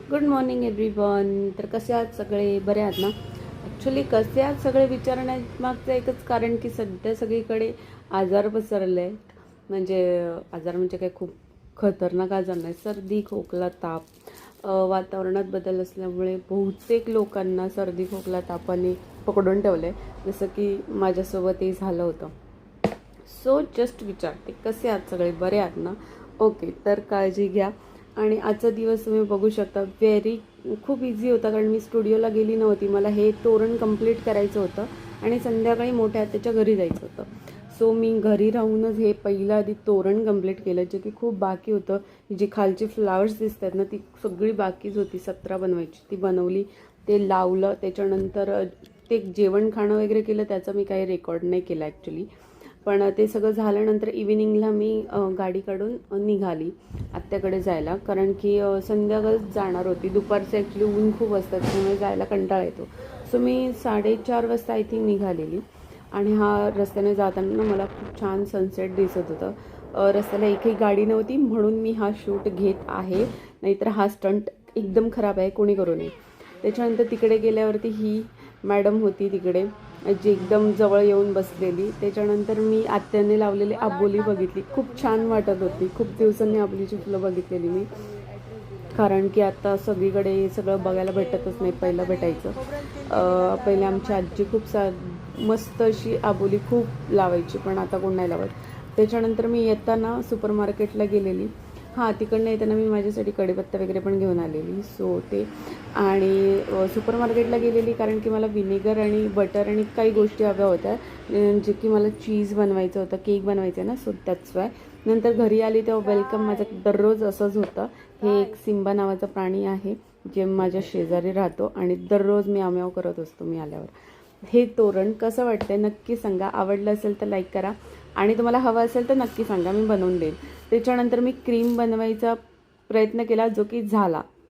Good morning everyone. तर कसे आहात सगळे? बरे आहात ना? ॲक्च्युली कसे आहात सगळे विचारण्यामागचं एकच कारण की सध्या सगळीकडे आजार पसरले आहेत. म्हणजे आजार म्हणजे काय खूप खतरनाक आजार नाही, सर्दी खोकला ताप. वातावरणात बदल असल्यामुळे बहुतेक लोकांना सर्दी खोकला तापाने पकडून ठेवलं आहे, जसं की माझ्यासोबतही झालं होतं. सो जस्ट विचारते, कसे आहात सगळे? बरे आहात ना? ओके, तर काळजी घ्या. आणि आजचा दिवस तुम्ही बघू शकता, खूप इझी होता, कारण मी स्टुडिओला गेली नव्हती. मला हे तोरण कंप्लीट करायचं होतं आणि संध्याकाळी मोठ्या आत्याच्या घरी जायचं होतं. सो मी घरी राहूनच हे पहिलं आधी तोरण कंप्लीट केलं, जे की खूप बाकी होतं. जी खालची फ्लावर्स दिसत आहेत ना, ती सगळी बाकीच होती. 17 बनवायची, ती बनवली, ते लावलं. त्याच्यानंतर ते जेवण खाणं वगैरे केलं, त्याचं मी काही रेकॉर्ड नाही केलं ॲक्च्युली. पण ते सगळं झाल्यानंतर इव्हिनिंगला मी गाडी काढून निघाली आत्याकडे जायला, कारण की संध्याकाळच जाणार होती. दुपारचं ॲक्च्युली ऊन खूप असतं, त्यामुळे जायला कंटाळा येतो. सो मी 4:30 वाजता आय थिंक निघालेली. आणि हा रस्त्याने जाताना मला खूप छान सनसेट दिसत होतं. रस्त्याला एकही गाडी नव्हती, म्हणून मी हा शूट घेत आहे. नाहीतर हा स्टंट एकदम खराब आहे, कोणी करू नये. त्याच्यानंतर तिकडे गेल्यावरती ही मॅडम होती तिकडे, जी एकदम जवळ येऊन बसलेली. त्याच्यानंतर मी आत्याने लावलेली आबोली बघितली, खूप छान वाटत होती. खूप दिवसांनी आबोलीची फुलं बघितलेली मी, कारण की आता सगळीकडे हे सगळं बघायला भेटतच नाही. पहिलं भेटायचं. पहिले आमची आजी खूप मस्त अशी आबोली खूप लावायची, पण आता कोण नाही लावत. त्याच्यानंतर मी येताना सुपर मार्केटला गेलेली. हां, तिकडनं येताना मी माझ्यासाठी कढीपत्ता वगैरे पण घेऊन आलेली. सो ते आणि सुपर मार्केटला गेलेली कारण की मला व्हिनेगर आणि बटर आणि काही गोष्टी हव्या होत्या, जे की मला चीज बनवायचं होतं, केक बनवायचं आहे ना, सो दॅट्स वाय. नंतर घरी आली तेव्हा वेलकम माझं दररोज असंच होतं. हे एक सिम्बा नावाचा प्राणी आहे, जे माझ्या शेजारी राहतो आणि दररोज म्याव म्याव करत असतो मी आल्यावर. हे तोरण कसं वाटतंय नक्की सांगा. आवडलं असेल तर लाईक करा, आणि तुम्हाला हवं असेल तर नक्की सांगा, मी बनवून देईन. त्याच्यानंतर मी क्रीम बनवायचा प्रयत्न केला, जो की झाला.